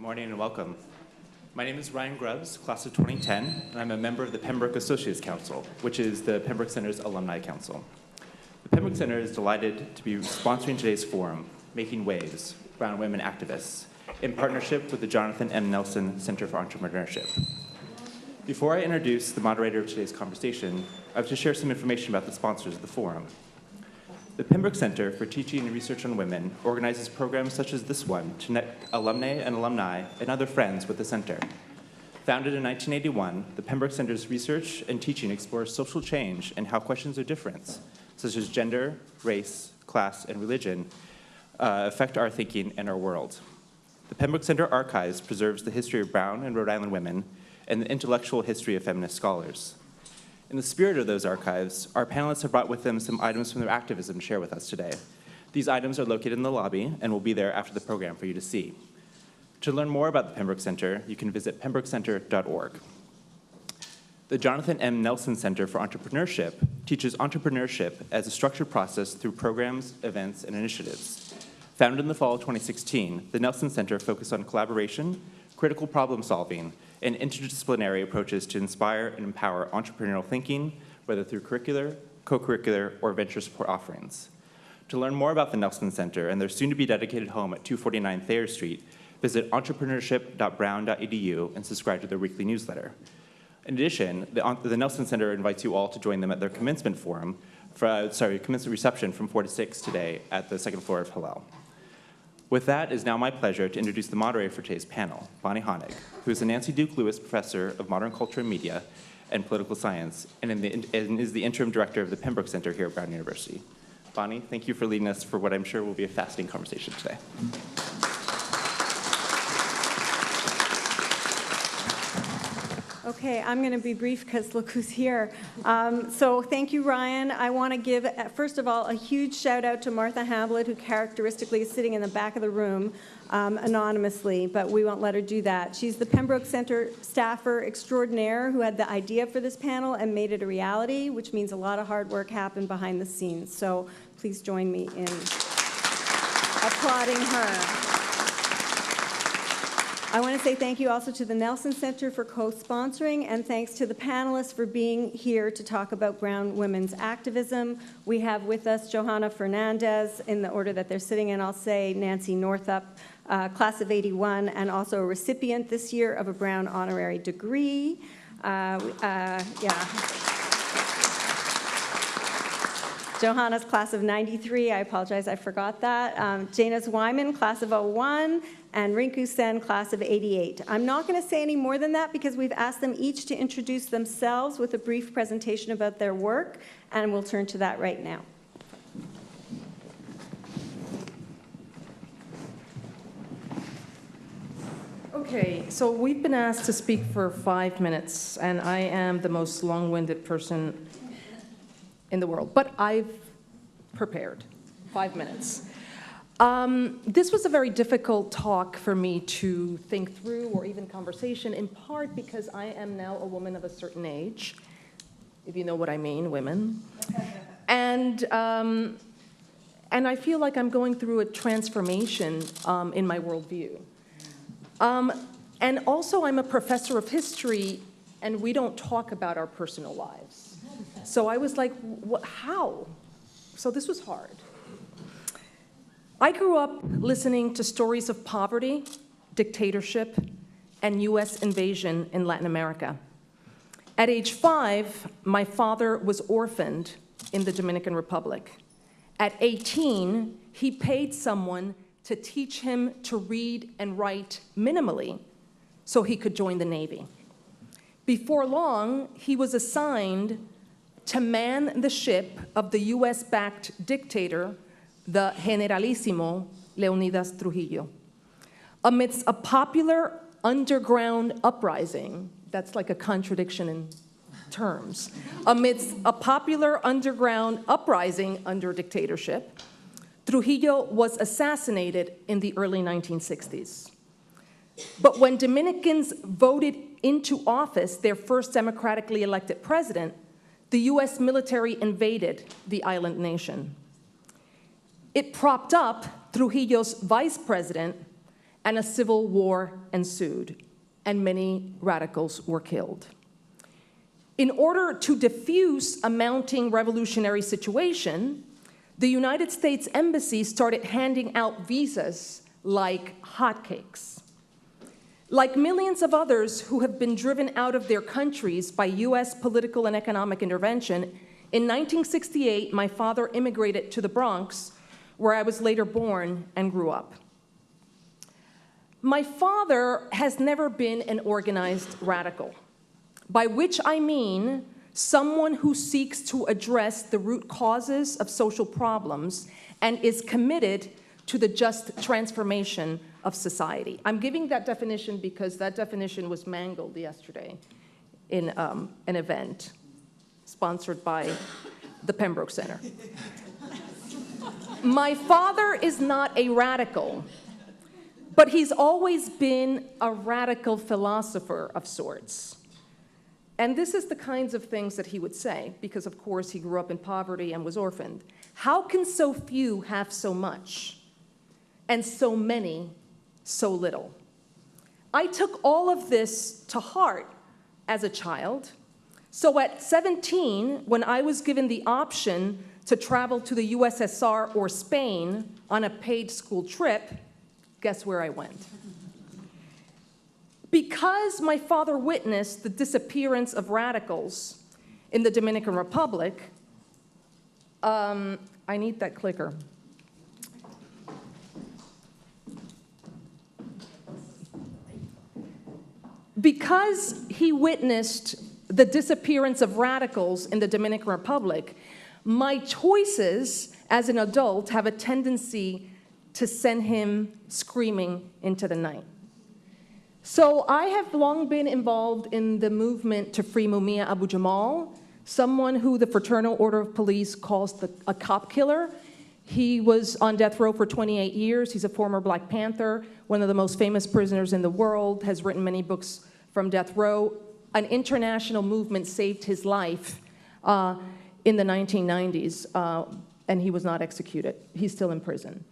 Good morning and welcome. My name is Ryan Grubbs, class of 2010, and I'm a member of the Pembroke Associates Council, which is the Pembroke Center's alumni council. The Pembroke Center is delighted to be sponsoring today's forum, Making Waves, Brown Women Activists, in partnership with the Jonathan M. Nelson Center for Entrepreneurship. Before I introduce the moderator of today's conversation, I have to share some information about the sponsors of the forum. The Pembroke Center for Teaching and Research on Women organizes programs such as this one to connect alumnae and alumni and other friends with the center. Founded in 1981, the Pembroke Center's research and teaching explores social change and how questions of difference, such as gender, race, class, and religion, affect our thinking and our world. The Pembroke Center Archives preserves the history of Brown and Rhode Island women and the intellectual history of feminist scholars. In the spirit of those archives, our panelists have brought with them some items from their activism to share with us today. These items are located in the lobby and will be there after the program for you to see. To learn more about the Pembroke Center, you can visit pembrokecenter.org. The Jonathan M. Nelson Center for Entrepreneurship teaches entrepreneurship as a structured process through programs, events, and initiatives. Founded in the fall of 2016, the Nelson Center focused on collaboration, critical problem solving, and interdisciplinary approaches to inspire and empower entrepreneurial thinking, whether through curricular, co-curricular, or venture support offerings. To learn more about the Nelson Center and their soon-to-be dedicated home at 249 Thayer Street, visit entrepreneurship.brown.edu and subscribe to their weekly newsletter. In addition, the Nelson Center invites you all to join them at their commencement forum, commencement reception from 4 to 6 today at the second floor of Hillel. With that, it is now my pleasure to introduce the moderator for today's panel, Bonnie Honig, who is the Nancy Duke Lewis Professor of Modern Culture and Media and Political Science, and is the interim director of the Pembroke Center here at Brown University. Bonnie, thank you for leading us for what I'm sure will be a fascinating conversation today. Okay, I'm going to be brief because look who's here. So thank you, Ryan. I want to give, first of all, a huge shout out to Martha Hamblett, who characteristically is sitting in the back of the room anonymously, but we won't let her do that. She's the Pembroke Center staffer extraordinaire who had the idea for this panel and made it a reality, which means a lot of hard work happened behind the scenes. So please join me in applauding her. I want to say thank you also to the Nelson Center for co-sponsoring, and thanks to the panelists for being here to talk about Brown women's activism. We have with us Johanna Fernandez, in the order that they're sitting in, I'll say Nancy Northup, class of 81, and also a recipient this year of a Brown honorary degree. Johanna's class of 93, I apologize, I forgot that. Jana Wyman, class of 01, and Rinku Sen, class of 88. I'm not going to say any more than that because we've asked them each to introduce themselves with a brief presentation about their work, and we'll turn to that right now. Okay, so we've been asked to speak for 5 minutes, and I am the most long-winded person in the world, but I've prepared 5 minutes. This was a very difficult talk for me to think through, or even conversation, in part because I am now a woman of a certain age, if you know what I mean, women. And I feel like I'm going through a transformation in my worldview. And also I'm a professor of history, and we don't talk about our personal lives. So I was like, how? So this was hard. I grew up listening to stories of poverty, dictatorship, and US invasion in Latin America. At age 5, my father was orphaned in the Dominican Republic. At 18, he paid someone to teach him to read and write minimally so he could join the Navy. Before long, he was assigned to man the ship of the US-backed dictator, the Generalissimo Leonidas Trujillo. Amidst a popular underground uprising, that's like a contradiction in terms, amidst a popular underground uprising under dictatorship, Trujillo was assassinated in the early 1960s. But when Dominicans voted into office their first democratically elected president, the US military invaded the island nation. It propped up Trujillo's vice president and a civil war ensued, and many radicals were killed. In order to diffuse a mounting revolutionary situation, the United States Embassy started handing out visas like hotcakes. Like millions of others who have been driven out of their countries by US political and economic intervention, in 1968, my father immigrated to the Bronx, where I was later born and grew up. My father has never been an organized radical, by which I mean someone who seeks to address the root causes of social problems and is committed to the just transformation of society. I'm giving that definition because that definition was mangled yesterday in an event sponsored by the Pembroke Center. My father is not a radical, but he's always been a radical philosopher of sorts. And this is the kinds of things that he would say, because of course he grew up in poverty and was orphaned. How can so few have so much, and so many so little? I took all of this to heart as a child. So at 17, when I was given the option to travel to the USSR or Spain on a paid school trip, guess where I went? Because my father witnessed the disappearance of radicals in the Dominican Republic, I need that clicker. Because he witnessed the disappearance of radicals in the Dominican Republic, my choices as an adult have a tendency to send him screaming into the night. So I have long been involved in the movement to free Mumia Abu-Jamal, someone who the Fraternal Order of Police calls a cop killer. He was on death row for 28 years. He's a former Black Panther, one of the most famous prisoners in the world, has written many books from death row. An international movement saved his life in the 1990s, and he was not executed. He's still in prison.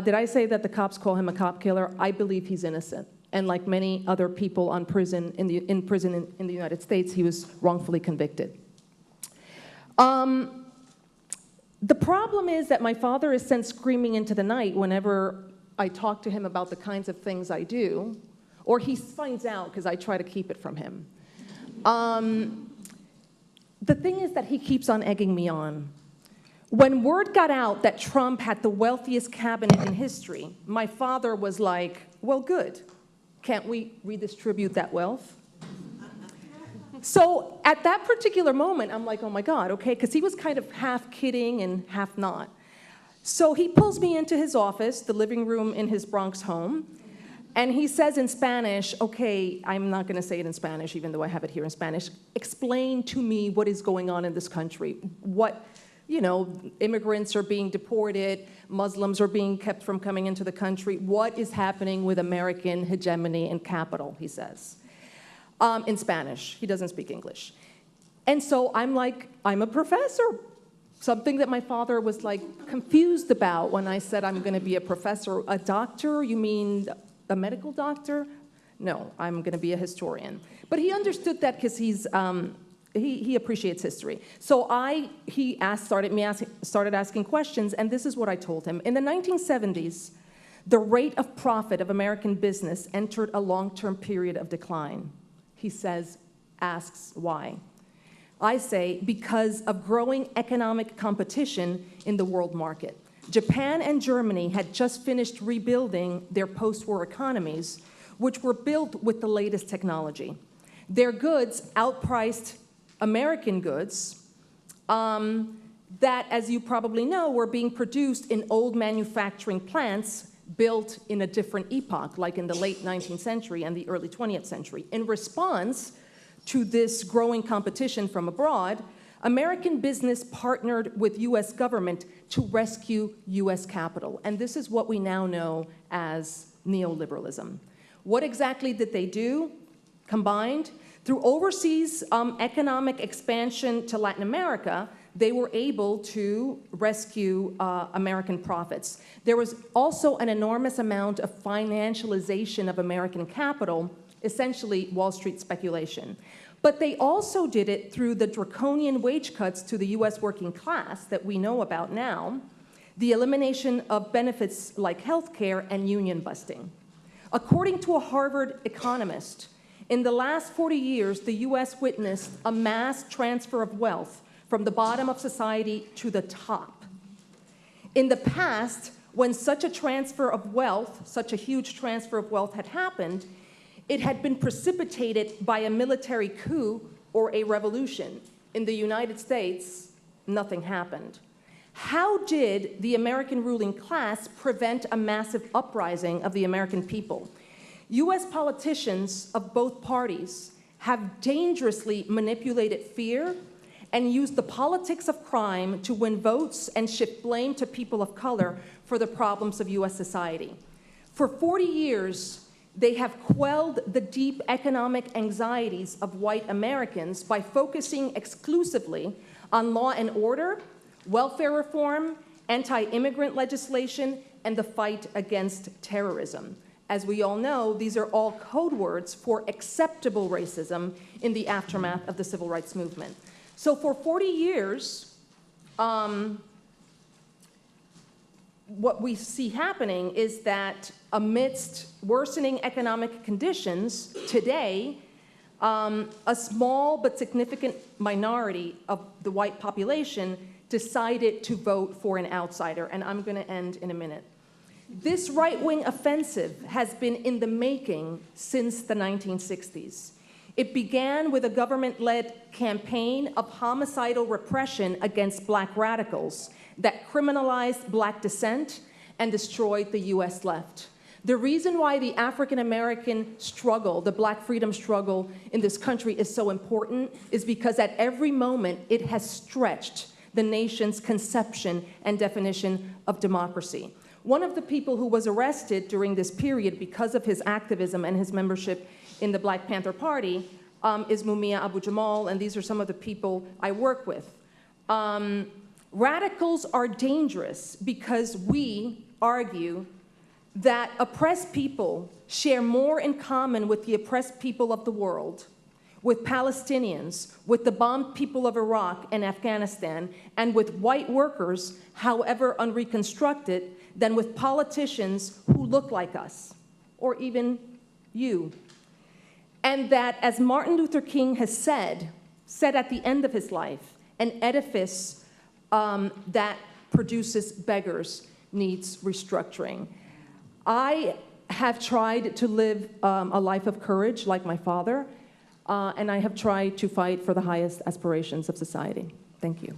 Did I say that the cops call him a cop killer? I believe he's innocent. And like many other people in prison in the United States, he was wrongfully convicted. The problem is that my father is sent screaming into the night whenever I talk to him about the kinds of things I do, or he finds out because I try to keep it from him. The thing is that he keeps on egging me on. When word got out that Trump had the wealthiest cabinet in history, my father was like, well, good. Can't we redistribute that wealth? So at that particular moment, I'm like, oh my God, okay, because he was kind of half kidding and half not. So he pulls me into his office, the living room in his Bronx home, and he says in Spanish, okay, I'm not going to say it in Spanish, even though I have it here in Spanish, explain to me what is going on in this country. What, you know, immigrants are being deported, Muslims are being kept from coming into the country. What is happening with American hegemony and capital, he says. In Spanish. He doesn't speak English. And so I'm like, I'm a professor. Something that my father was like confused about when I said I'm going to be a professor. A doctor? You mean a medical doctor? No, I'm going to be a historian. But he understood that because he appreciates history. So he started asking questions, and this is what I told him. In the 1970s, the rate of profit of American business entered a long-term period of decline. He asks why. I say, because of growing economic competition in the world market. Japan and Germany had just finished rebuilding their post-war economies, which were built with the latest technology. Their goods outpriced American goods that, as you probably know, were being produced in old manufacturing plants built in a different epoch, like in the late 19th century and the early 20th century. In response to this growing competition from abroad, American business partnered with US government to rescue US capital. And this is what we now know as neoliberalism. What exactly did they do? Combined, through overseas economic expansion to Latin America, they were able to rescue American profits. There was also an enormous amount of financialization of American capital, essentially Wall Street speculation. But they also did it through the draconian wage cuts to the US working class that we know about now, the elimination of benefits like health care, and union busting. According to a Harvard economist, in the last 40 years, the US witnessed a mass transfer of wealth from the bottom of society to the top. In the past, when such a transfer of wealth, such a huge transfer of wealth had happened, it had been precipitated by a military coup or a revolution. In the United States, nothing happened. How did the American ruling class prevent a massive uprising of the American people? US politicians of both parties have dangerously manipulated fear and used the politics of crime to win votes and shift blame to people of color for the problems of US society. For 40 years, they have quelled the deep economic anxieties of white Americans by focusing exclusively on law and order, welfare reform, anti-immigrant legislation, and the fight against terrorism. As we all know, these are all code words for acceptable racism in the aftermath of the civil rights movement. So for 40 years, what we see happening is that amidst worsening economic conditions today, a small but significant minority of the white population decided to vote for an outsider, and I'm going to end in a minute. This right-wing offensive has been in the making since the 1960s. It began with a government-led campaign of homicidal repression against black radicals that criminalized black dissent and destroyed the US left. The reason why the African-American struggle, the black freedom struggle in this country is so important is because at every moment it has stretched the nation's conception and definition of democracy. One of the people who was arrested during this period because of his activism and his membership in the Black Panther Party is Mumia Abu-Jamal, and these are some of the people I work with. Radicals are dangerous because we argue that oppressed people share more in common with the oppressed people of the world, with Palestinians, with the bombed people of Iraq and Afghanistan, and with white workers, however unreconstructed, than with politicians who look like us, or even you. And that, as Martin Luther King has said at the end of his life, an edifice that produces beggars needs restructuring. I have tried to live a life of courage like my father, and I have tried to fight for the highest aspirations of society. Thank you.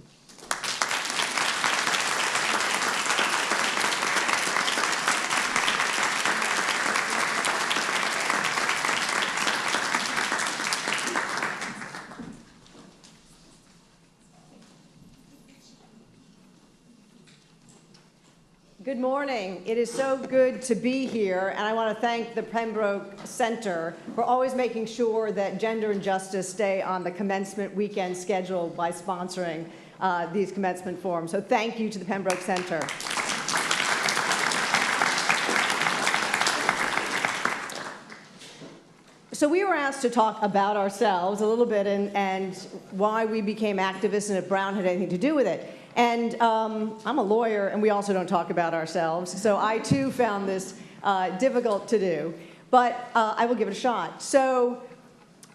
Good morning. It is so good to be here, and I want to thank the Pembroke Center for always making sure that gender and justice stay on the commencement weekend schedule by sponsoring these commencement forums. So thank you to the Pembroke Center. So we were asked to talk about ourselves a little bit and why we became activists and if Brown had anything to do with it. And I'm a lawyer, and we also don't talk about ourselves, so I too found this difficult to do, but I will give it a shot. So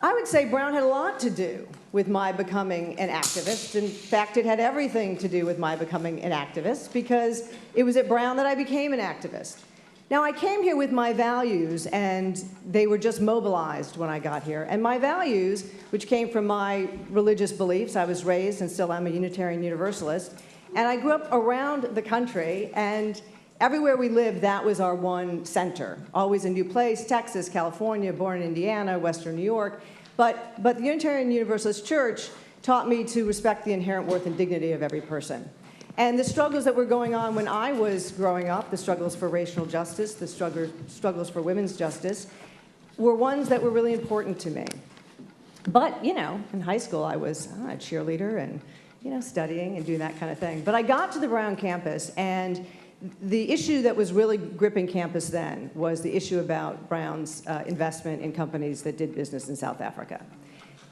I would say Brown had a lot to do with my becoming an activist. In fact, it had everything to do with my becoming an activist, because it was at Brown that I became an activist. Now, I came here with my values, and they were just mobilized when I got here. And my values, which came from my religious beliefs, I was raised and still am a Unitarian Universalist, and I grew up around the country, and everywhere we lived, that was our one center. Always a new place, Texas, California, born in Indiana, Western New York. But the Unitarian Universalist Church taught me to respect the inherent worth and dignity of every person. And the struggles that were going on when I was growing up, the struggles for racial justice, the struggles for women's justice, were ones that were really important to me. But, you know, in high school I was a cheerleader and, studying and doing that kind of thing. But I got to the Brown campus, and the issue that was really gripping campus then was the issue about Brown's investment in companies that did business in South Africa.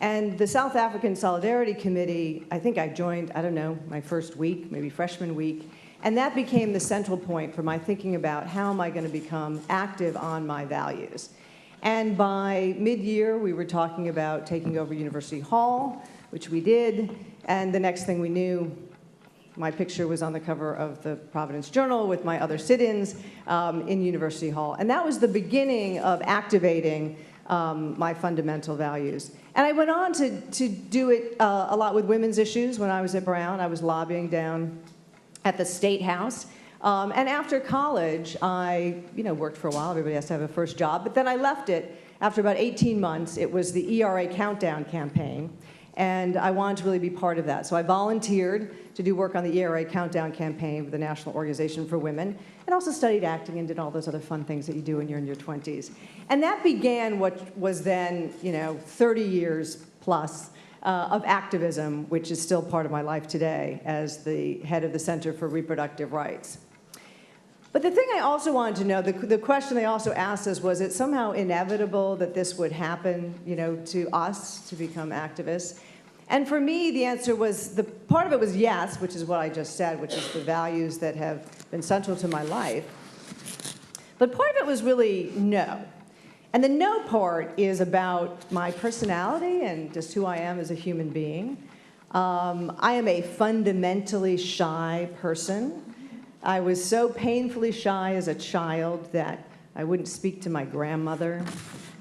And the South African Solidarity Committee, I think I joined, I don't know, my first week, maybe freshman week, and that became the central point for my thinking about how am I going to become active on my values. And by mid-year, we were talking about taking over University Hall, which we did, and the next thing we knew, my picture was on the cover of the Providence Journal with my other sit-ins in University Hall. And that was the beginning of activating my fundamental values. And I went on to do it a lot with women's issues when I was at Brown. I was lobbying down at the State House. And after college, I worked for a while. Everybody has to have a first job. But then I left it after about 18 months. It was the ERA Countdown campaign. And I wanted to really be part of that. So I volunteered to do work on the ERA Countdown campaign with the National Organization for Women, and also studied acting and did all those other fun things that you do when you're in your 20s. And that began what was then, 30 years plus of activism, which is still part of my life today as the head of the Center for Reproductive Rights. But the thing I also wanted to know, the question they also asked us, was it somehow inevitable that this would happen, to us, to become activists? And for me, the answer was, part of it was yes, which is what I just said, which is the values that have been central to my life. But part of it was really no. And the no part is about my personality and just who I am as a human being. I am a fundamentally shy person. I was so painfully shy as a child that I wouldn't speak to my grandmother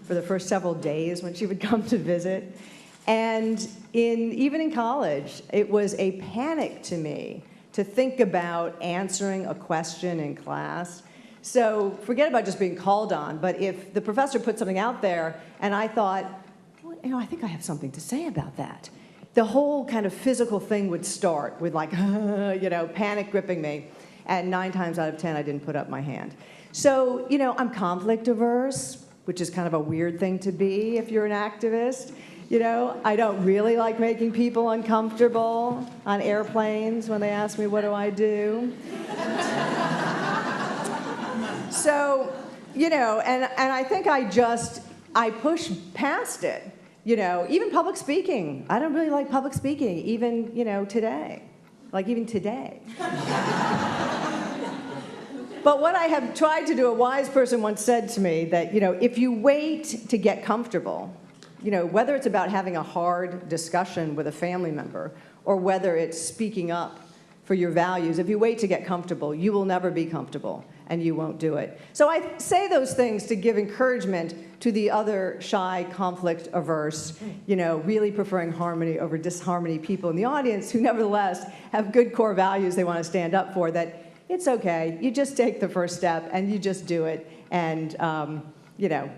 for the first several days when she would come to visit. And even in college, it was a panic to me to think about answering a question in class. So forget about just being called on, but if the professor put something out there and I thought, well, I think I have something to say about that, the whole kind of physical thing would start with like, panic gripping me. And 9 times out of 10, I didn't put up my hand. So, I'm conflict averse, which is kind of a weird thing to be if you're an activist. I don't really like making people uncomfortable on airplanes when they ask me, what do I do? So, and I think I push past it. Even public speaking. I don't really like public speaking, even, today. Like even today. But what I have tried to do, a wise person once said to me that, if you wait to get comfortable, whether it's about having a hard discussion with a family member or whether it's speaking up for your values, if you wait to get comfortable, you will never be comfortable and you won't do it. So I say those things to give encouragement to the other shy, conflict-averse, really preferring harmony over disharmony people in the audience who nevertheless have good core values they want to stand up for, that it's okay, you just take the first step and you just do it, and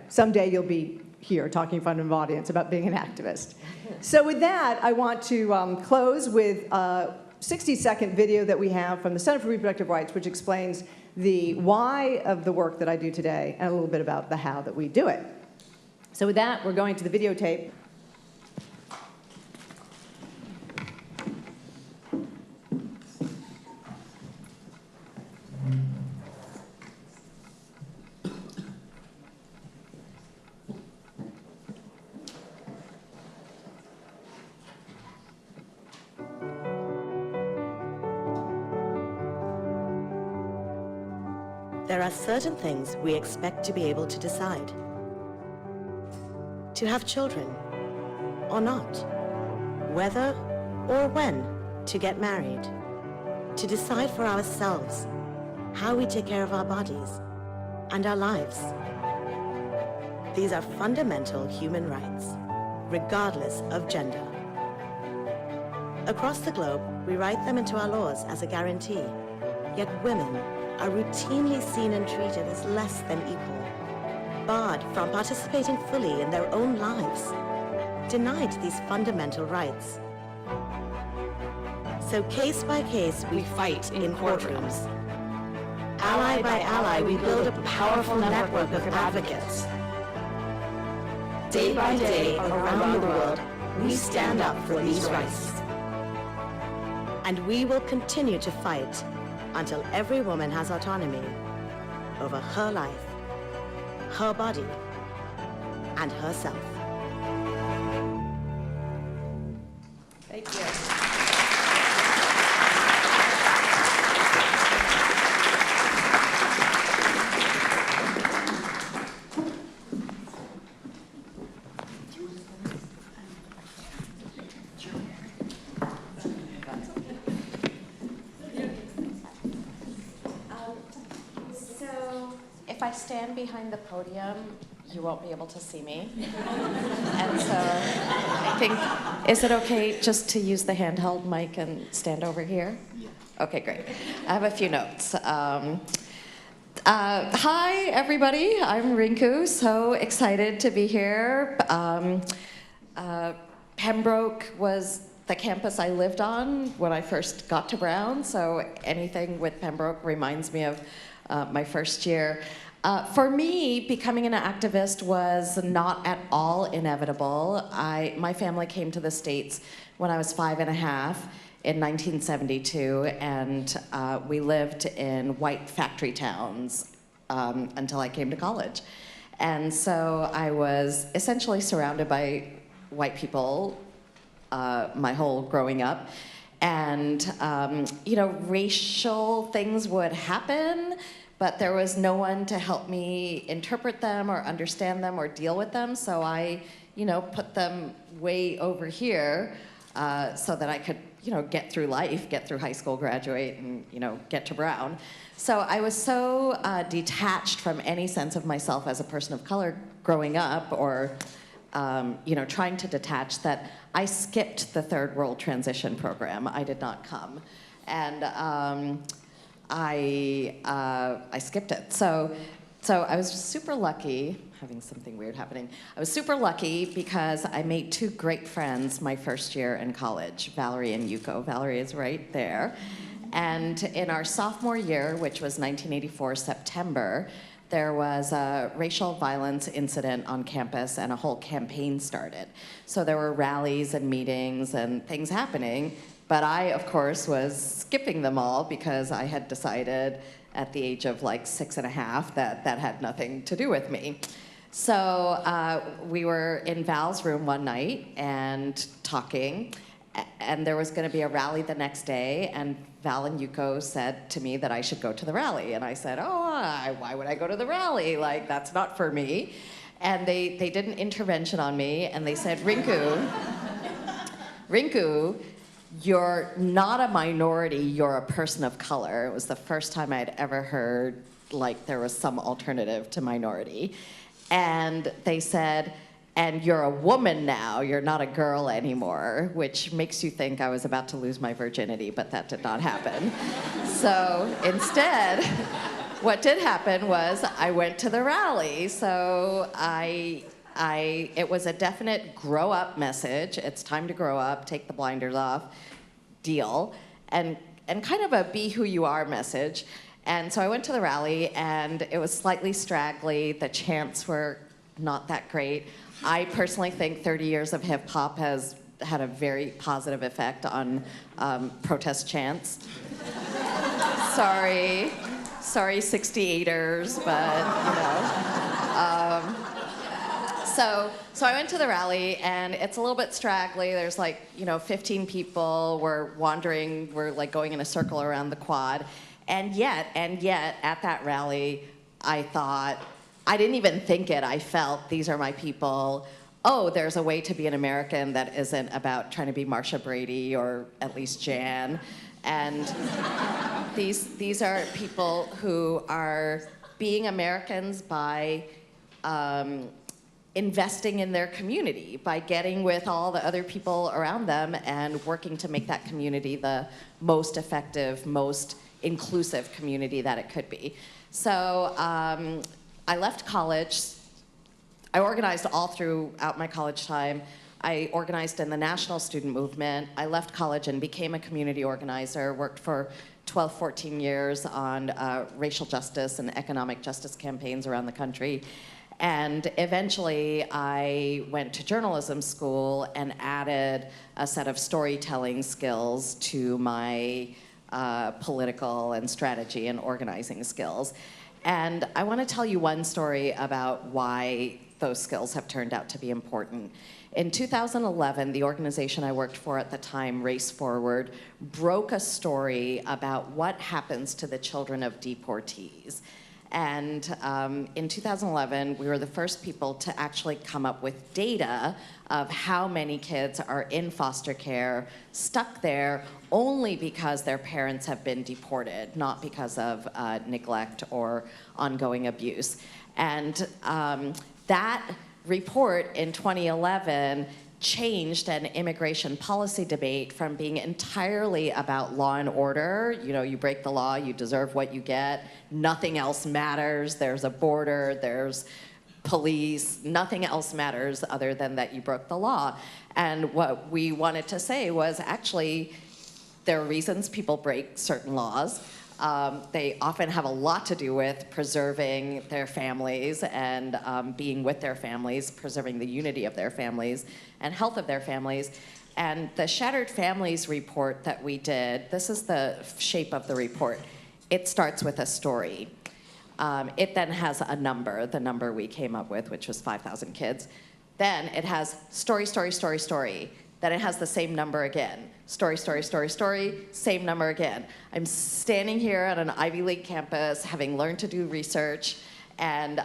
someday you'll be here talking in front of an audience about being an activist. So with that, I want to close with a 60-second video that we have from the Center for Reproductive Rights, which explains the why of the work that I do today and a little bit about the how that we do it. So with that, we're going to the videotape. There are certain things we expect to be able to decide. To have children or not. Whether or when to get married. To decide for ourselves how we take care of our bodies and our lives. These are fundamental human rights, regardless of gender. Across the globe, we write them into our laws as a guarantee, yet women are routinely seen and treated as less than equal, barred from participating fully in their own lives, denied these fundamental rights. So case by case, we fight in courtrooms. Ally by ally, we build a powerful network of advocates. Day by day, around the world, we stand up for these rights. And we will continue to fight until every woman has autonomy over her life, her body, and herself. Thank you. If I stand behind the podium, you won't be able to see me. And so I think, is it okay just to use the handheld mic and stand over here? Yeah. Okay, great. I have a few notes. Hi, everybody. I'm Rinku. So excited to be here. Pembroke was the campus I lived on when I first got to Brown, so anything with Pembroke reminds me of my first year. For me, becoming an activist was not at all inevitable. My family came to the States when I was 5 and a half in 1972, and we lived in white factory towns until I came to college. And so I was essentially surrounded by white people my whole growing up. And, racial things would happen, but there was no one to help me interpret them or understand them or deal with them. So I, put them way over here so that I could, get through life, get through high school, graduate, and, get to Brown. So I was so detached from any sense of myself as a person of color growing up, or trying to detach, that I skipped the third world transition program. I did not come. And I skipped it. So I was super lucky, having something weird happening. I was super lucky because I made two great friends my first year in college, Valerie and Yuko. Valerie is right there. And in our sophomore year, which was 1984 September, there was a racial violence incident on campus and a whole campaign started. So there were rallies and meetings and things happening, but I, of course, was skipping them all because I had decided at the age of like 6 and a half that that had nothing to do with me. So we were in Val's room one night and talking, and there was going to be a rally the next day, and Val and Yuko said to me that I should go to the rally. And I said, why would I go to the rally? Like, that's not for me. And they did an intervention on me, and they said, Rinku, you're not a minority, you're a person of color. It was the first time I had ever heard like there was some alternative to minority. And they said, and you're a woman now, you're not a girl anymore, which makes you think I was about to lose my virginity, but that did not happen. So instead, what did happen was I went to the rally. So it was a definite grow up message. It's time to grow up, take the blinders off, deal, and kind of a be who you are message. And so I went to the rally, and it was slightly straggly. The chants were not that great. I personally think 30 years of hip hop has had a very positive effect on protest chants. Sorry 68ers, but So I went to the rally, and it's a little bit straggly. There's 15 people. We're wandering. We're like going in a circle around the quad. And yet, at that rally, I thought, I didn't even think it. I felt, these are my people. Oh, there's a way to be an American that isn't about trying to be Marsha Brady or at least Jan. And these are people who are being Americans by investing in their community, by getting with all the other people around them and working to make that community the most effective, most inclusive community that it could be. So I left college. I organized all throughout my college time. I organized in the national student movement. I left college and became a community organizer, worked for 12, 14 years on racial justice and economic justice campaigns around the country. And eventually, I went to journalism school and added a set of storytelling skills to my political and strategy and organizing skills. And I want to tell you one story about why those skills have turned out to be important. In 2011, the organization I worked for at the time, Race Forward, broke a story about what happens to the children of deportees. And in 2011, we were the first people to actually come up with data of how many kids are in foster care, stuck there only because their parents have been deported, not because of neglect or ongoing abuse. And that report in 2011 changed an immigration policy debate from being entirely about law and order. You know, you break the law, you deserve what you get, nothing else matters, there's a border, there's police, nothing else matters other than that you broke the law. And what we wanted to say was actually there are reasons people break certain laws. They often have a lot to do with preserving their families and being with their families, preserving the unity of their families and health of their families. And the Shattered Families report that we did, this is the shape of the report. It starts with a story. It then has a number, the number we came up with, which was 5,000 kids. Then it has story, story, story, story. Then it has the same number again. Story, story, story, story, same number again. I'm standing here at an Ivy League campus, having learned to do research and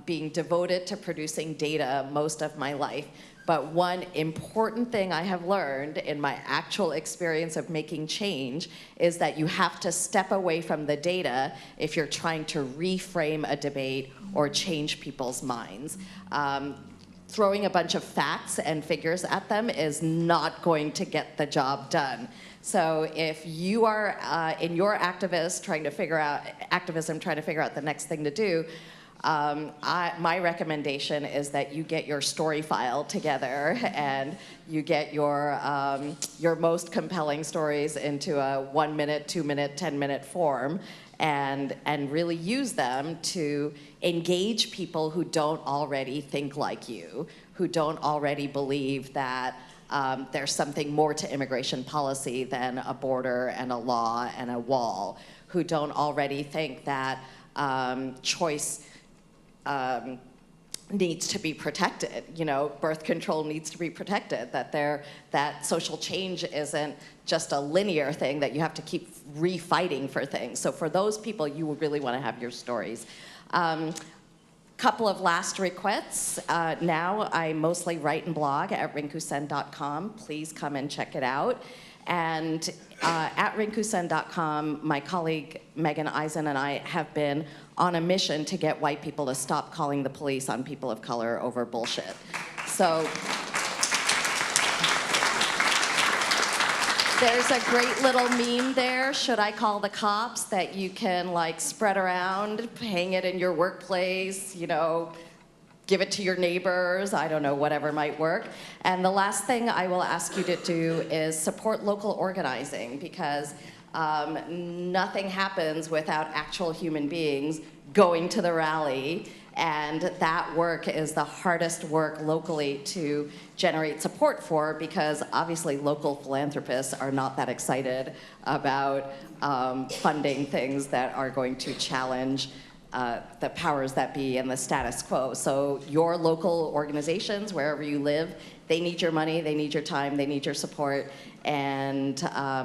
being devoted to producing data most of my life. But one important thing I have learned in my actual experience of making change is that you have to step away from the data if you're trying to reframe a debate or change people's minds. Throwing a bunch of facts and figures at them is not going to get the job done. So if you are in your activism trying to figure out the next thing to do, my recommendation is that you get your story file together and you get your most compelling stories into a 1 minute, 2 minute, 10-minute form and really use them to engage people who don't already think like you, who don't already believe that there's something more to immigration policy than a border and a law and a wall, who don't already think that choice needs to be protected. You know, birth control needs to be protected, that social change isn't just a linear thing, that you have to keep refighting for things. So for those people, you would really want to have your stories. Couple of last requests. Now I mostly write and blog at rinkusen.com. Please come and check it out. And at rinkusen.com, my colleague Megan Eisen and I have been on a mission to get white people to stop calling the police on people of color over bullshit. So there's a great little meme there, should I call the cops, that you can like spread around, hang it in your workplace, you know, give it to your neighbors, I don't know, whatever might work. And the last thing I will ask you to do is support local organizing, because nothing happens without actual human beings going to the rally. And that work is the hardest work locally to generate support for, because obviously local philanthropists are not that excited about funding things that are going to challenge the powers that be and the status quo. So your local organizations, wherever you live, they need your money, they need your time, they need your support. And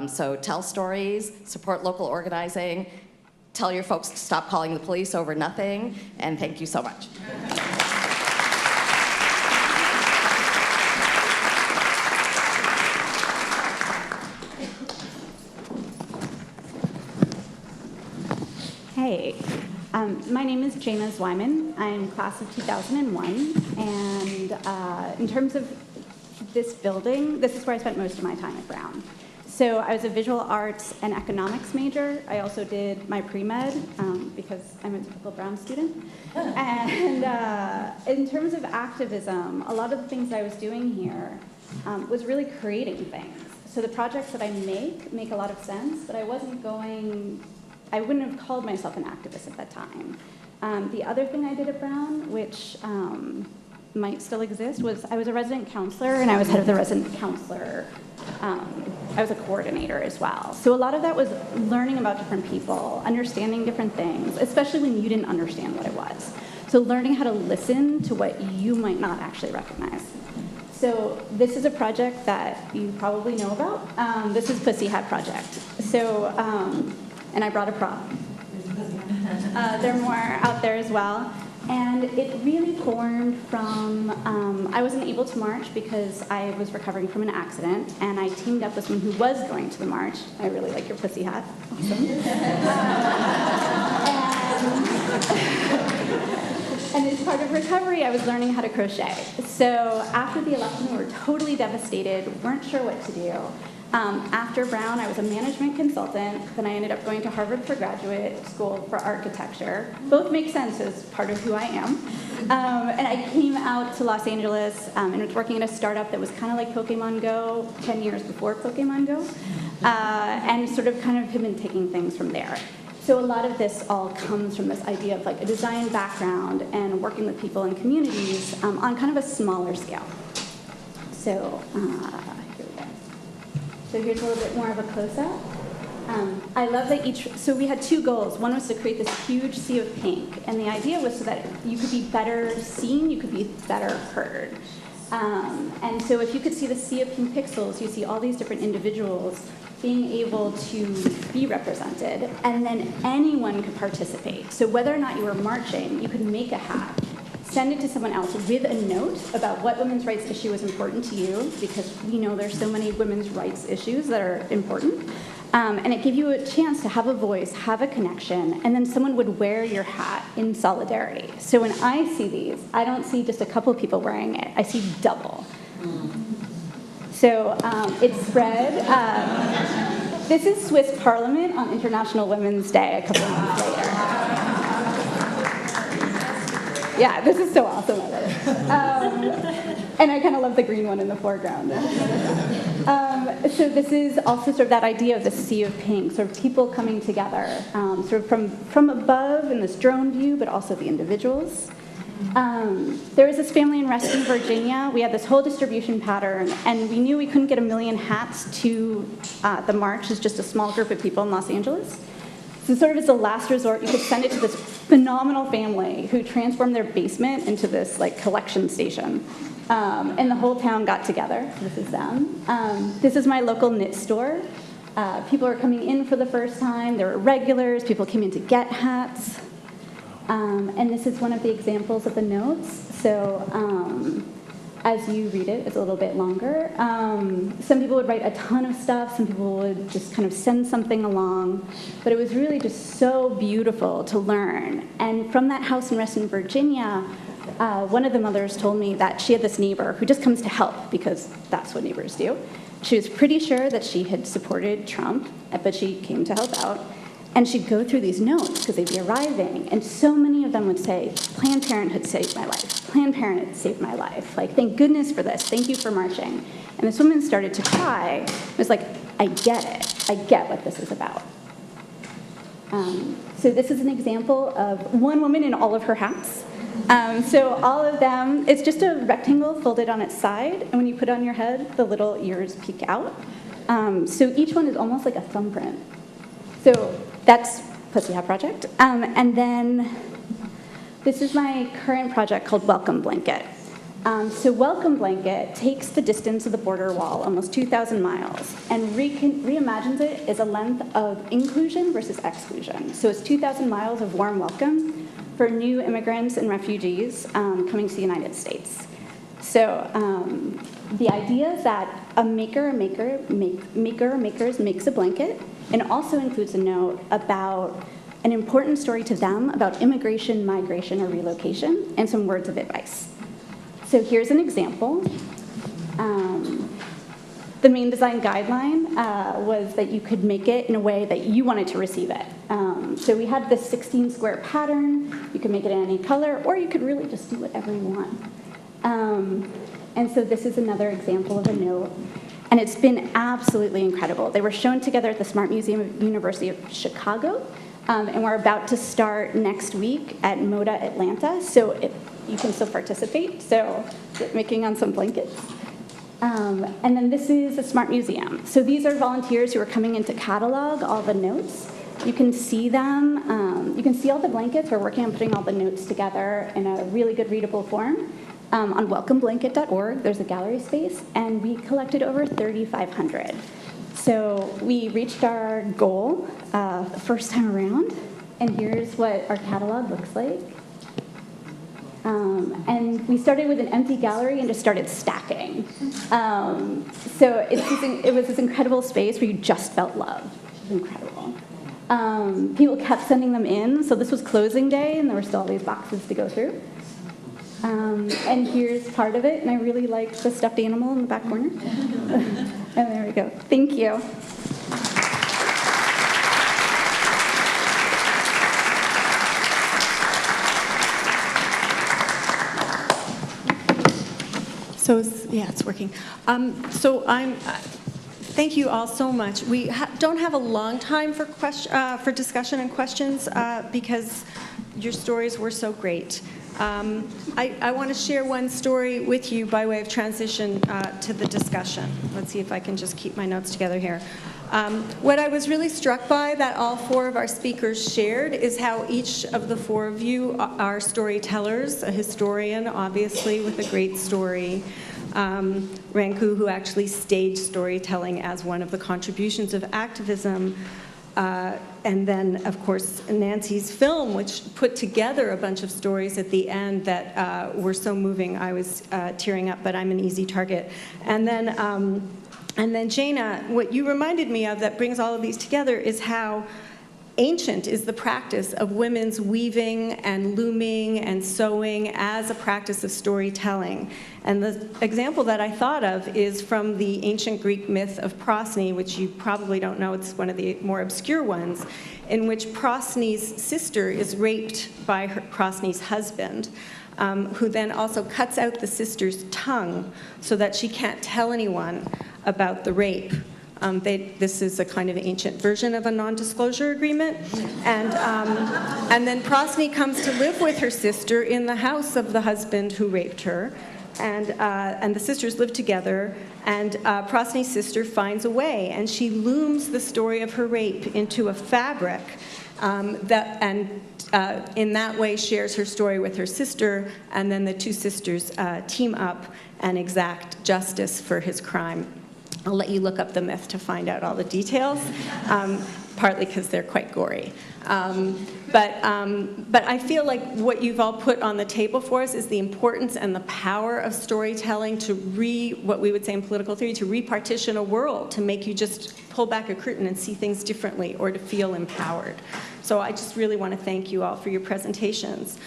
so tell stories, support local organizing, tell your folks to stop calling the police over nothing, and thank you so much. Hey, my name is Jana Zwyman. I'm class of 2001, and in terms of this building, this is where I spent most of my time at Brown. So I was a visual arts and economics major. I also did my pre-med because I'm a typical Brown student. And in terms of activism, a lot of the things I was doing here was really creating things. So the projects that I make a lot of sense, but I wouldn't have called myself an activist at that time. The other thing I did at Brown, which might still exist, was I was a resident counselor, and I was head of the resident counselor. I was a coordinator as well. So a lot of that was learning about different people, understanding different things, especially when you didn't understand what it was. So learning how to listen to what you might not actually recognize. So this is a project that you probably know about. This is Pussy Hat Project. So, and I brought a prop. There are more out there as well. And it really formed from, I wasn't able to march because I was recovering from an accident, and I teamed up with someone who was going to the march. I really like your pussy hat. Awesome. And as part of recovery, I was learning how to crochet. So after the election, we were totally devastated, weren't sure what to do. After Brown, I was a management consultant. Then I ended up going to Harvard for graduate school for architecture. Both make sense as part of who I am. And I came out to Los Angeles and was working at a startup that was kind of like Pokemon Go 10 years before Pokemon Go. And sort of kind of have been taking things from there. So a lot of this all comes from this idea of like a design background and working with people in communities on kind of a smaller scale. So here we go. So here's a little bit more of a close-up. I love that so we had two goals. One was to create this huge sea of pink, and the idea was so that you could be better seen, you could be better heard. And so if you could see the sea of pink pixels, you see all these different individuals being able to be represented, and then anyone could participate. So whether or not you were marching, you could make a hat, send it to someone else with a note about what women's rights issue is important to you, because we know there's so many women's rights issues that are important. And it gave you a chance to have a voice, have a connection, and then someone would wear your hat in solidarity. So when I see these, I don't see just a couple of people wearing it, I see double. So it spread. This is Swiss Parliament on International Women's Day a couple of months later. Yeah, this is so awesome. I love it. And I kind of love the green one in the foreground. So this is also sort of that idea of the sea of pink, sort of people coming together, sort of from above in this drone view, but also the individuals. There was this family in Reston, Virginia. We had this whole distribution pattern, and we knew we couldn't get 1 million hats to the march as just a small group of people in Los Angeles. So sort of as a last resort, you could send it to this phenomenal family who transformed their basement into this like collection station. And the whole town got together. This is them. This is my local knit store. People are coming in for the first time. There were regulars. People came in to get hats. And this is one of the examples of the notes. So as you read it, it's a little bit longer. Some people would write a ton of stuff. Some people would just kind of send something along. But it was really just so beautiful to learn. And from that house in Reston, Virginia, one of the mothers told me that she had this neighbor who just comes to help because that's what neighbors do. She was pretty sure that she had supported Trump, but she came to help out. And she'd go through these notes because they'd be arriving, and so many of them would say, Planned Parenthood saved my life. Planned Parenthood saved my life. Like, thank goodness for this. Thank you for marching. And this woman started to cry. It was like, I get it. I get what this is about. So this is an example of one woman in all of her hats. So all of them, it's just a rectangle folded on its side, and when you put it on your head, the little ears peek out. So each one is almost like a thumbprint. So that's Pussy Hat Project. And then this is my current project called Welcome Blanket. So Welcome Blanket takes the distance of the border wall, almost 2,000 miles, and reimagines it as a length of inclusion versus exclusion. So it's 2,000 miles of warm welcome for new immigrants and refugees coming to the United States. So the idea is that a maker or makers makes a blanket and also includes a note about an important story to them about immigration, migration, or relocation, and some words of advice. So here's an example. The main design guideline was that you could make it in a way that you wanted to receive it. So we had this 16 square pattern. You could make it in any color, or you could really just do whatever you want. And so this is another example of a note. And it's been absolutely incredible. They were shown together at the Smart Museum of University of Chicago. And we're about to start next week at MODA Atlanta, so you can still participate. So get making on some blankets. And then this is a smart museum. So these are volunteers who are coming in to catalog all the notes. You can see them. You can see all the blankets. We're working on putting all the notes together in a really good readable form. On welcomeblanket.org, there's a gallery space, and we collected over 3,500. So we reached our goal the first time around, and here's what our catalog looks like. And we started with an empty gallery and just started stacking. So it was this incredible space where you just felt love. It was incredible. People kept sending them in, so this was closing day, and there were still all these boxes to go through. And here's part of it, and I really liked the stuffed animal in the back corner. And there we go. Thank you. So, yeah, it's working. Thank you all so much. We don't have a long time for discussion and questions because your stories were so great. I want to share one story with you by way of transition to the discussion. Let's see if I can just keep my notes together here. What I was really struck by that all four of our speakers shared is how each of the four of you are storytellers, a historian, obviously, with a great story. Ranku, who actually staged storytelling as one of the contributions of activism. And then, of course, Nancy's film, which put together a bunch of stories at the end that were so moving. I was tearing up, but I'm an easy target. And then Jaina, what you reminded me of that brings all of these together is how ancient is the practice of women's weaving and looming and sewing as a practice of storytelling. And the example that I thought of is from the ancient Greek myth of Procne, which you probably don't know, it's one of the more obscure ones, in which Procne's sister is raped by Procne's husband, who then also cuts out the sister's tongue so that she can't tell anyone about the rape. This is a kind of ancient version of a non-disclosure agreement. And then Procne comes to live with her sister in the house of the husband who raped her. And the sisters live together. And Procne's sister finds a way. And she looms the story of her rape into a fabric in that way shares her story with her sister. And then the two sisters team up and exact justice for his crime. I'll let you look up the myth to find out all the details, partly because they're quite gory. But I feel like what you've all put on the table for us is the importance and the power of storytelling to what we would say in political theory, to repartition a world, to make you just pull back a curtain and see things differently or to feel empowered. So I just really want to thank you all for your presentations.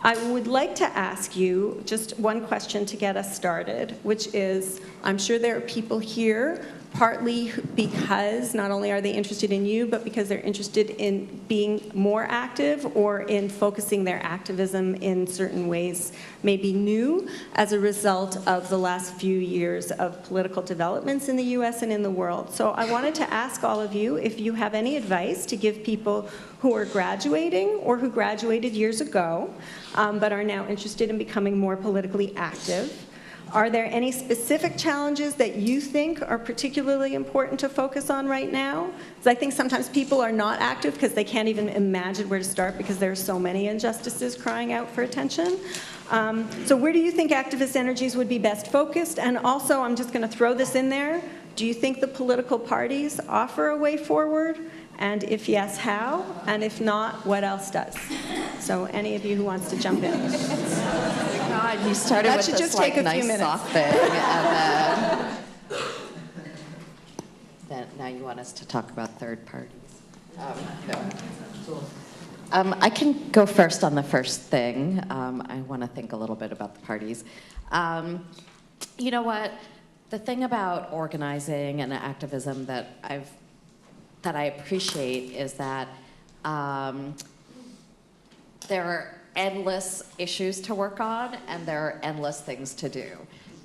I would like to ask you just one question to get us started, which is, I'm sure there are people here partly because not only are they interested in you, but because they're interested in being more active or in focusing their activism in certain ways, maybe new, as a result of the last few years of political developments in the US and in the world. So I wanted to ask all of you if you have any advice to give people who are graduating or who graduated years ago, but are now interested in becoming more politically active. Are there any specific challenges that you think are particularly important to focus on right now? Because I think sometimes people are not active because they can't even imagine where to start because there are so many injustices crying out for attention. So where do you think activist energies would be best focused? And also, I'm just going to throw this in there. Do you think the political parties offer a way forward? And if yes, how? And if not, what else does? So any of you who wants to jump in. God, you started with this like nice soft thing, and then now you want us to talk about third parties. I can go first on the first thing. I want to think a little bit about the parties. You know what? The thing about organizing and activism that I appreciate is that there are endless issues to work on and there are endless things to do.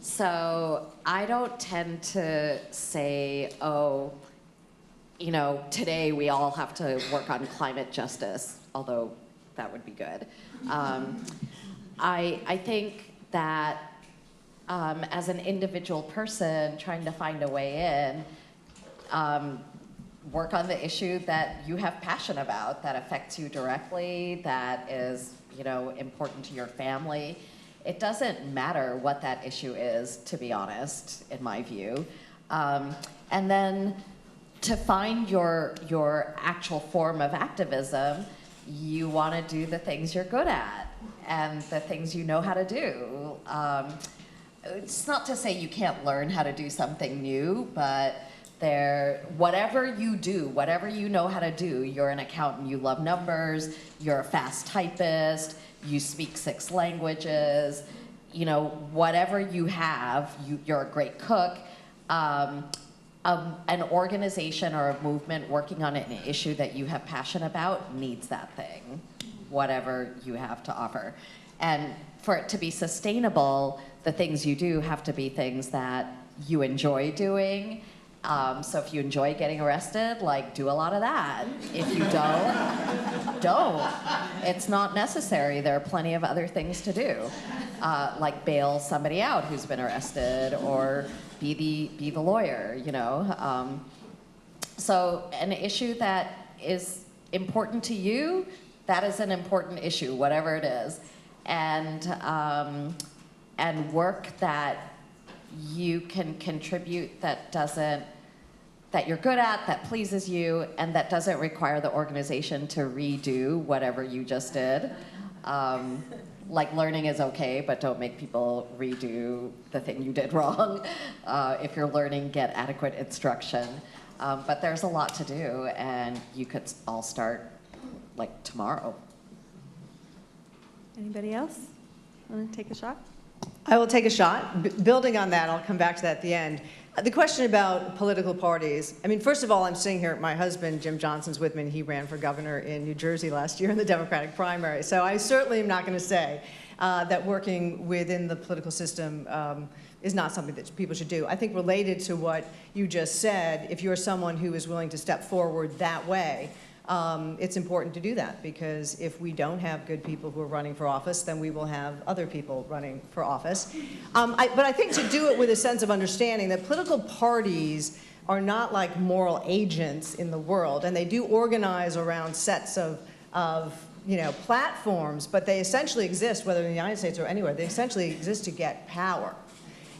So I don't tend to say, oh, you know, today we all have to work on climate justice, although that would be good. I think that as an individual person trying to find a way in, work on the issue that you have passion about, that affects you directly, that is, you know, important to your family. It doesn't matter what that issue is, to be honest, in my view. And then to find your actual form of activism, you want to do the things you're good at and the things you know how to do. It's not to say you can't learn how to do something new, but whatever you do, whatever you know how to do, you're an accountant, you love numbers, you're a fast typist, you speak 6 languages, you know, whatever you have, you're a great cook. An organization or a movement working on an issue that you have passion about needs that thing, whatever you have to offer. And for it to be sustainable, the things you do have to be things that you enjoy doing. So if you enjoy getting arrested, like, do a lot of that. If you don't. It's not necessary. There are plenty of other things to do, like bail somebody out who's been arrested, or be the lawyer, you know. So an issue that is important to you, that is an important issue, whatever it is. And work that you can contribute that you're good at, that pleases you, and that doesn't require the organization to redo whatever you just did. Like, learning is okay, but don't make people redo the thing you did wrong. If you're learning, get adequate instruction. But there's a lot to do, and you could all start, like, tomorrow. Anybody else want to take a shot? I will take a shot. Building on that, I'll come back to that at the end. The question about political parties, I mean, first of all, I'm sitting here, my husband, Jim Johnson's with me, and he ran for governor in New Jersey last year in the Democratic primary. So I certainly am not going to say that working within the political system is not something that people should do. I think related to what you just said, if you're someone who is willing to step forward that way, it's important to do that, because if we don't have good people who are running for office, then we will have other people running for office. But I think to do it with a sense of understanding that political parties are not like moral agents in the world, and they do organize around sets of you know, platforms, but they essentially exist, whether in the United States or anywhere, they essentially exist to get power.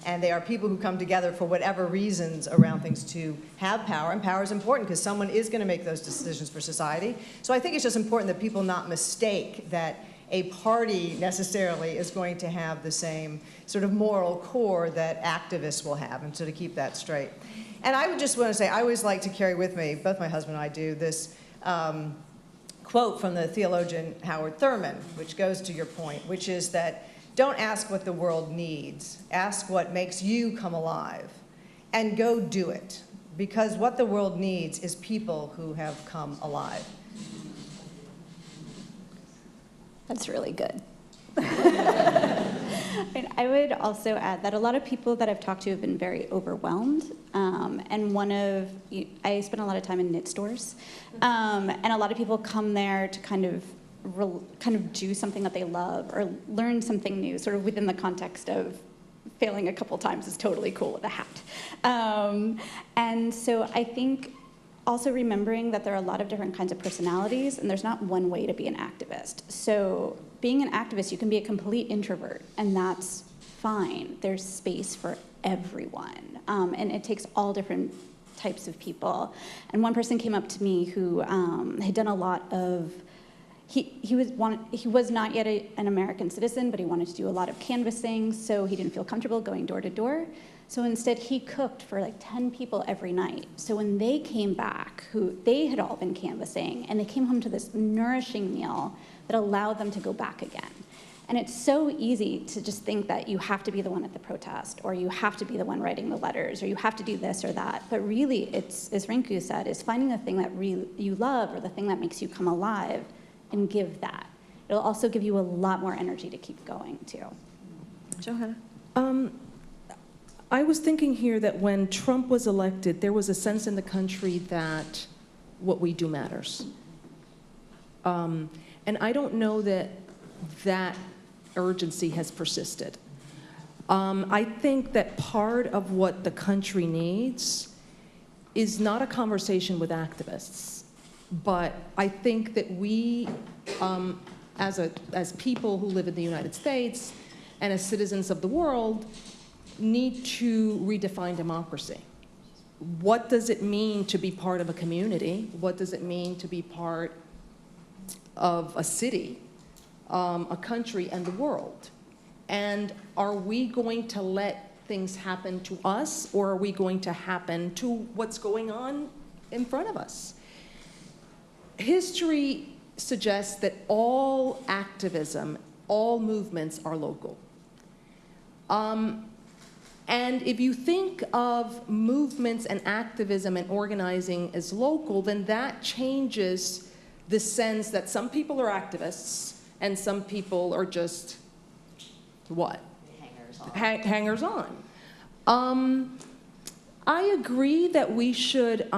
And they are people who come together for whatever reasons around things to have power, and power is important because someone is going to make those decisions for society. So I think it's just important that people not mistake that a party necessarily is going to have the same sort of moral core that activists will have, and so to keep that straight. And I would just want to say, I always like to carry with me, both my husband and I do, this quote from the theologian Howard Thurman, which goes to your point, which is that don't ask what the world needs. Ask what makes you come alive, and go do it. Because what the world needs is people who have come alive. That's really good. And I would also add that a lot of people that I've talked to have been very overwhelmed. And I spend a lot of time in knit stores. And a lot of people come there to kind of do something that they love or learn something new, sort of within the context of failing a couple times is totally cool with a hat. And so I think also remembering that there are a lot of different kinds of personalities, and there's not one way to be an activist. So being an activist, you can be a complete introvert, and that's fine. There's space for everyone, and it takes all different types of people. And one person came up to me who had done a lot of He was not yet an American citizen, but he wanted to do a lot of canvassing, so he didn't feel comfortable going door to door. So instead, he cooked for like 10 people every night. So when they came back, they had all been canvassing, and they came home to this nourishing meal that allowed them to go back again. And it's so easy to just think that you have to be the one at the protest, or you have to be the one writing the letters, or you have to do this or that. But really, it's, as Rinku said, is finding the thing that you love, or the thing that makes you come alive, and give that. It'll also give you a lot more energy to keep going, too. Johanna? I was thinking here that when Trump was elected, there was a sense in the country that what we do matters. And I don't know that that urgency has persisted. I think that part of what the country needs is not a conversation with activists, but I think that we, as people who live in the United States and as citizens of the world, need to redefine democracy. What does it mean to be part of a community? What does it mean to be part of a city, a country, and the world? And are we going to let things happen to us, or are we going to happen to what's going on in front of us? History suggests that all activism, all movements are local. And if you think of movements and activism and organizing as local, then that changes the sense that some people are activists and some people are just, what? Hangers on. I agree that we should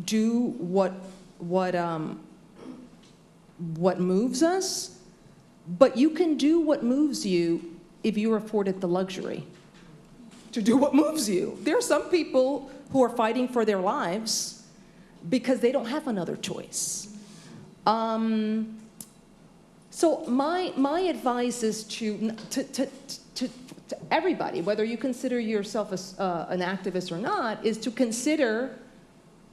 do what moves us, but you can do what moves you if you're afforded the luxury to do what moves you. There are some people who are fighting for their lives because they don't have another choice. So my advice is to everybody, whether you consider yourself an activist or not, is to consider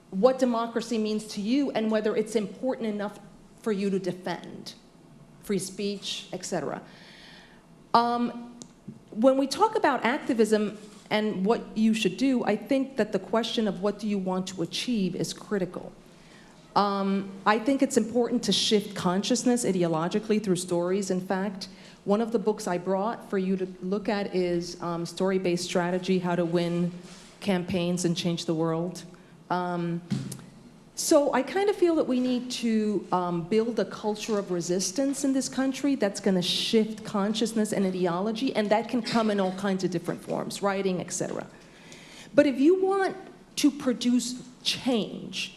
what democracy means to you and whether it's important enough for you to defend free speech, etc. When we talk about activism and what you should do, I think that the question of what do you want to achieve is critical. I think it's important to shift consciousness ideologically through stories. In fact, one of the books I brought for you to look at is Story-Based Strategy, How to Win Campaigns and Change the World. So I kind of feel that we need to build a culture of resistance in this country that's going to shift consciousness and ideology, and that can come in all kinds of different forms, writing, etc. But if you want to produce change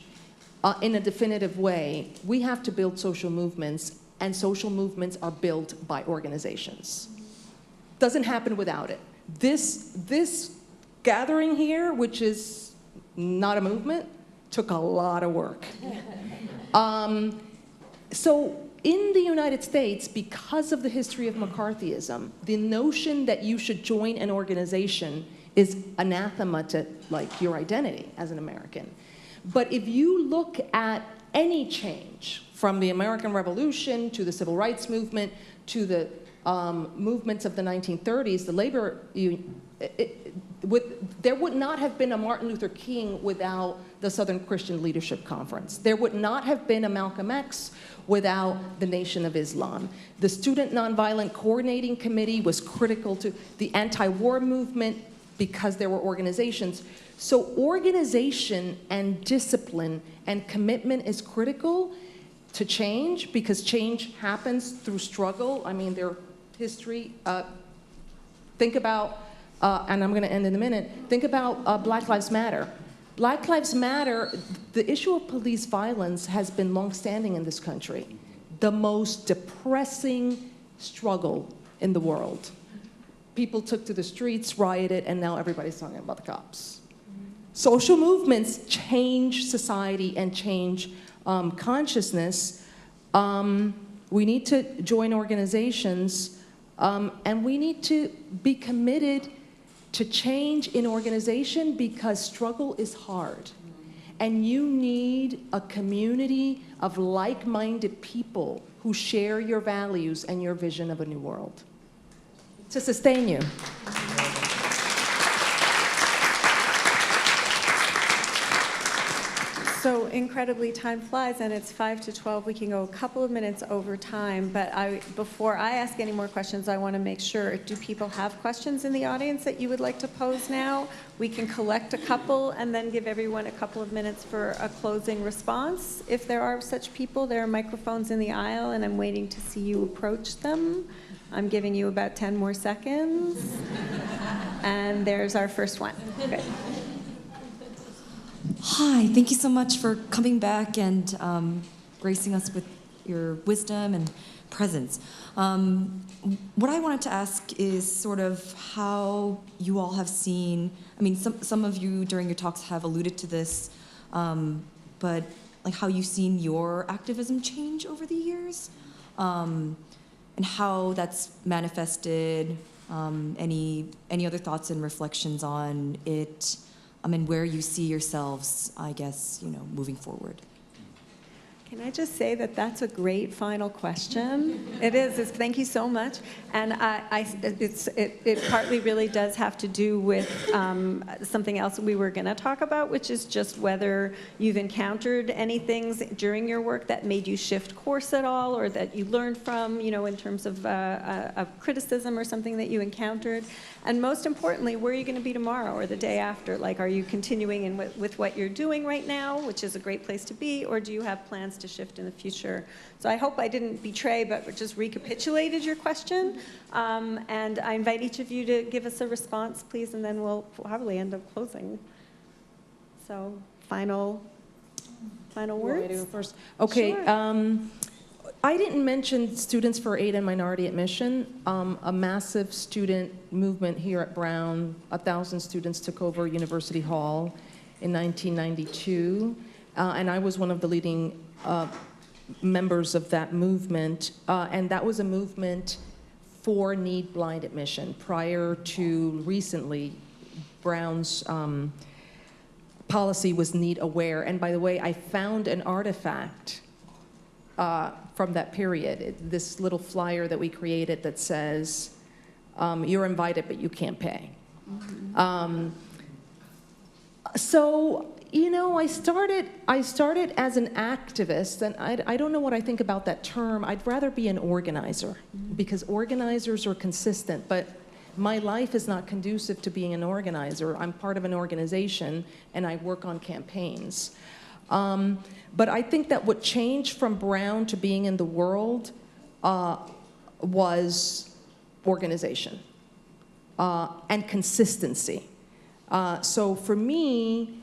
in a definitive way, we have to build social movements, and social movements are built by organizations. Doesn't happen without it. This gathering here, which is not a movement, took a lot of work. So in the United States, because of the history of McCarthyism, the notion that you should join an organization is anathema to your identity as an American. But if you look at any change, from the American Revolution to the Civil Rights Movement to the movements of the 1930s, the labor union, there would not have been a Martin Luther King without the Southern Christian Leadership Conference. There would not have been a Malcolm X without the Nation of Islam. The Student Nonviolent Coordinating Committee was critical to the anti-war movement because there were organizations. So organization and discipline and commitment is critical to change, because change happens through struggle. I mean, their history, think about, and I'm going to end in a minute, think about Black Lives Matter. Black Lives Matter, the issue of police violence has been longstanding in this country. The most depressing struggle in the world. People took to the streets, rioted, and now everybody's talking about the cops. Social movements change society and change consciousness. We need to join organizations, and we need to be committed to change in organization, because struggle is hard. And you need a community of like-minded people who share your values and your vision of a new world to sustain you. So incredibly, time flies, and it's 5 to 12. We can go a couple of minutes over time, but before I ask any more questions, I want to make sure, do people have questions in the audience that you would like to pose now? We can collect a couple and then give everyone a couple of minutes for a closing response. If there are such people, there are microphones in the aisle, and I'm waiting to see you approach them. I'm giving you about 10 more seconds. And there's our first one. Good. Hi, thank you so much for coming back and gracing us with your wisdom and presence. What I wanted to ask is sort of how you all have seen, I mean, some of you during your talks have alluded to this, but like how you've seen your activism change over the years, and how that's manifested, any other thoughts and reflections on it, and where you see yourselves, I guess, moving forward. Can I just say that that's a great final question? It is. Thank you so much. And it partly really does have to do with something else we were going to talk about, which is just whether you've encountered any things during your work that made you shift course at all, or that you learned from, in terms of criticism or something that you encountered. And most importantly, where are you going to be tomorrow or the day after? Like, are you continuing with what you're doing right now, which is a great place to be, or do you have plans to shift in the future? So I hope I didn't betray, but just recapitulated your question. And I invite each of you to give us a response, please, and then we'll probably end up closing. So final words? First. Okay. Sure. I didn't mention Students for Aid and Minority Admission, a massive student movement here at Brown. 1,000 students took over University Hall in 1992, and I was one of the leading members of that movement, and that was a movement for need-blind admission. Prior to recently, Brown's policy was need-aware, and by the way, I found an artifact from that period, this little flyer that we created that says, you're invited, but you can't pay. Mm-hmm. So, I started as an activist, and I don't know what I think about that term. I'd rather be an organizer, because organizers are consistent, but my life is not conducive to being an organizer. I'm part of an organization, and I work on campaigns. But I think that what changed from Brown to being in the world was organization and consistency. So for me,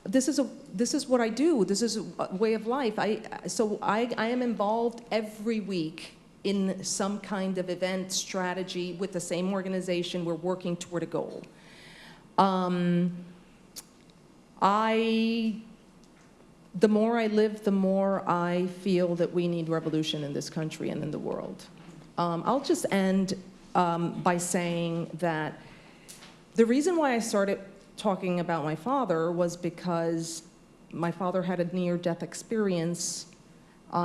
this is what I do. This is a way of life. I am involved every week in some kind of event strategy with the same organization. We're working toward a goal. The more I live, the more I feel that we need revolution in this country and in the world. I'll just end by saying that the reason why I started talking about my father was because my father had a near-death experience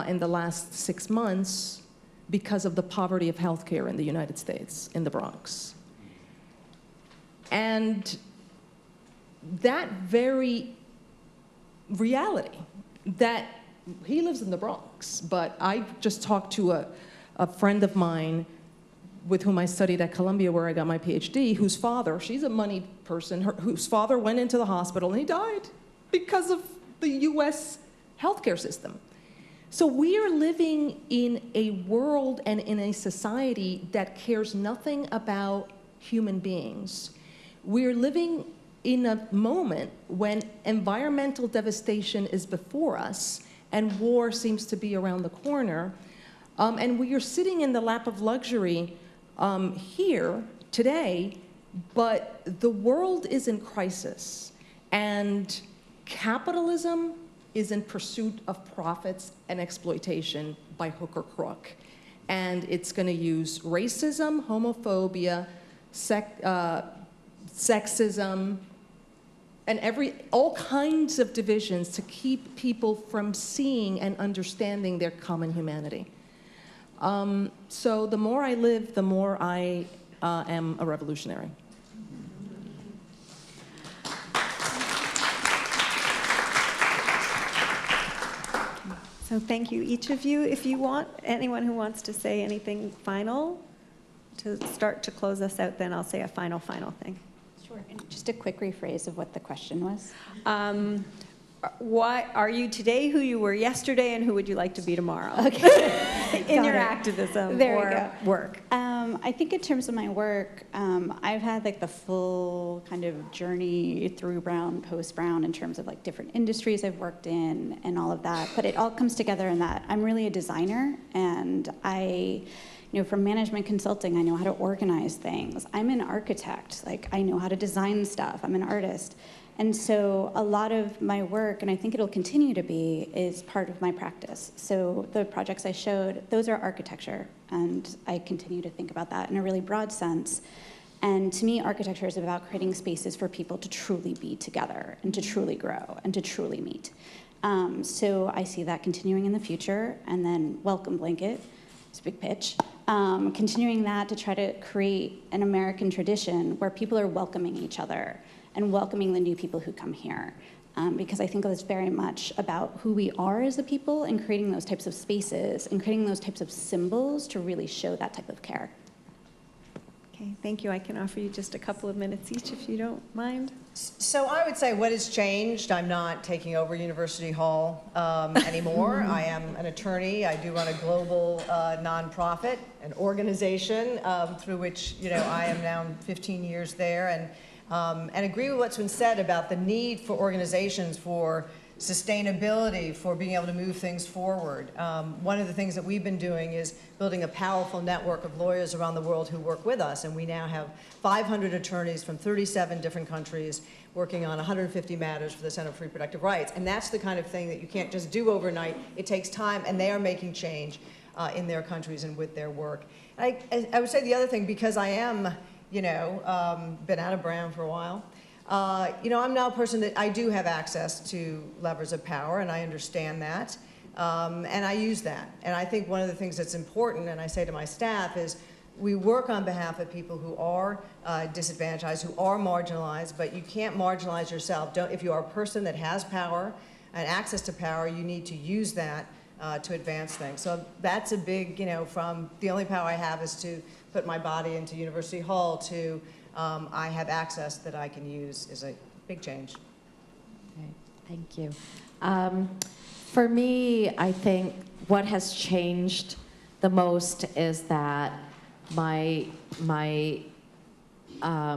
in the last 6 months because of the poverty of healthcare in the United States, in the Bronx. And that very reality, that he lives in the Bronx, but I just talked to a friend of mine with whom I studied at Columbia, where I got my PhD, whose father, she's a moneyed person, whose father went into the hospital and he died because of the US healthcare system. So we are living in a world and in a society that cares nothing about human beings. We're living in a moment when environmental devastation is before us and war seems to be around the corner, and we are sitting in the lap of luxury here today, but the world is in crisis, and capitalism is in pursuit of profits and exploitation by hook or crook. And it's going to use racism, homophobia, sexism, and all kinds of divisions to keep people from seeing and understanding their common humanity. So the more I live, the more I am a revolutionary. So thank you, each of you. If you want, anyone who wants to say anything final to start to close us out, then I'll say a final thing. Sure. Just a quick rephrase of what the question was. Why are you today who you were yesterday, and who would you like to be tomorrow? Okay. In your activism There or we go. work. I think in terms of my work, I've had like the full kind of journey through Brown, post-Brown, in terms of like different industries I've worked in and all of that. But it all comes together in that I'm really a designer, and from management consulting, I know how to organize things. I'm an architect, like I know how to design stuff. I'm an artist. And so a lot of my work, and I think it'll continue to be, is part of my practice. So the projects I showed, those are architecture, and I continue to think about that in a really broad sense. And to me, architecture is about creating spaces for people to truly be together and to truly grow and to truly meet. So I see that continuing in the future, and then Welcome Blanket, it's a big pitch, continuing that to try to create an American tradition where people are welcoming each other and welcoming the new people who come here. Because I think it's very much about who we are as a people and creating those types of spaces and creating those types of symbols to really show that type of care. Okay, thank you. I can offer you just a couple of minutes each if you don't mind. So I would say what has changed, I'm not taking over University Hall anymore. I am an attorney. I do run a global nonprofit, an organization through which I am now 15 years there, and agree with what's been said about the need for organizations for sustainability, for being able to move things forward. One of the things that we've been doing is building a powerful network of lawyers around the world who work with us, and we now have 500 attorneys from 37 different countries working on 150 matters for the Center for Reproductive Rights. And that's the kind of thing that you can't just do overnight. It takes time, and they are making change in their countries and with their work. And I would say the other thing, because I am, been out of Brown for a while, I'm now a person that I do have access to levers of power, and I understand that, and I use that. And I think one of the things that's important, and I say to my staff, is we work on behalf of people who are disadvantaged, who are marginalized, but you can't marginalize yourself. If you are a person that has power and access to power, you need to use that to advance things. So that's a big, from the only power I have is to put my body into University Hall to I have access that I can use is a big change. Okay, thank you. For me, I think what has changed the most is that the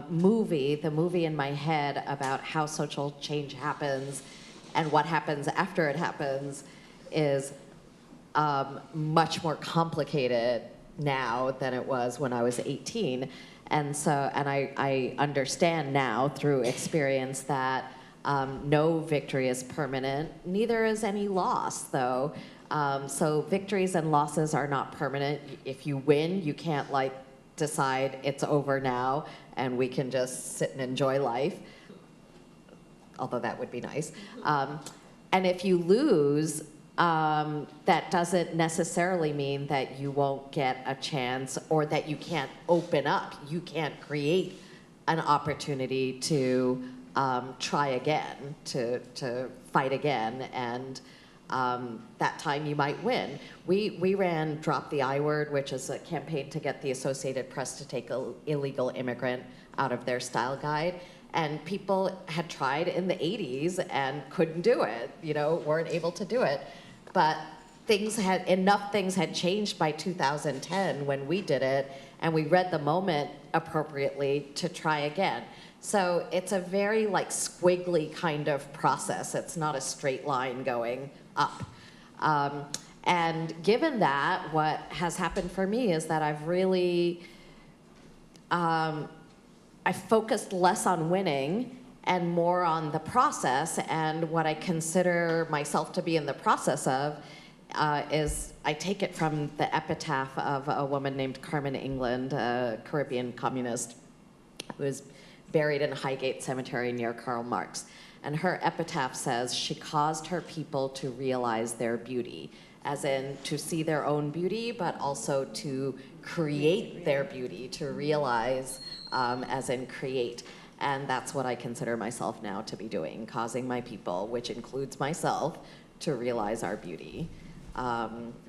movie in my head about how social change happens and what happens after it happens is much more complicated now than it was when I was 18. And I understand now through experience that no victory is permanent, neither is any loss, though. So victories and losses are not permanent. If you win, you can't decide it's over now and we can just sit and enjoy life, although that would be nice. And if you lose, that doesn't necessarily mean that you won't get a chance or that you can't open up. You can't create an opportunity to try again, to fight again, and that time you might win. We ran Drop the I Word, which is a campaign to get the Associated Press to take an illegal immigrant out of their style guide. And people had tried in the 80s and couldn't do it, weren't able to do it. But enough things had changed by 2010 when we did it, and we read the moment appropriately to try again. So it's a very squiggly kind of process. It's not a straight line going up. And given that, what has happened for me is that I've really, I focused less on winning and more on the process, and what I consider myself to be in the process of is, I take it from the epitaph of a woman named Carmen England, a Caribbean communist who is buried in Highgate Cemetery near Karl Marx. And her epitaph says, she caused her people to realize their beauty, as in to see their own beauty, but also to create their beauty, to realize, as in create. And that's what I consider myself now to be doing, causing my people, which includes myself, to realize our beauty,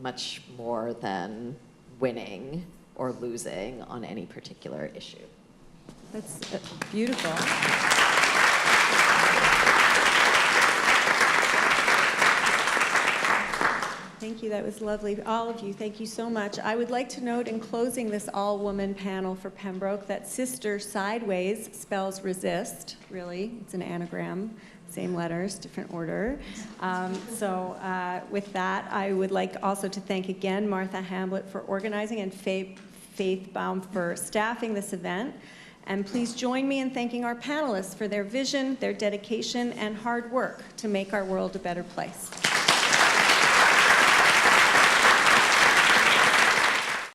much more than winning or losing on any particular issue. That's beautiful. Thank you. That was lovely. All of you, thank you so much. I would like to note in closing this all-woman panel for Pembroke that sister sideways spells resist, really. It's an anagram, same letters, different order. With that, I would like also to thank again Martha Hamblett for organizing and Faith Baum for staffing this event. And please join me in thanking our panelists for their vision, their dedication, and hard work to make our world a better place.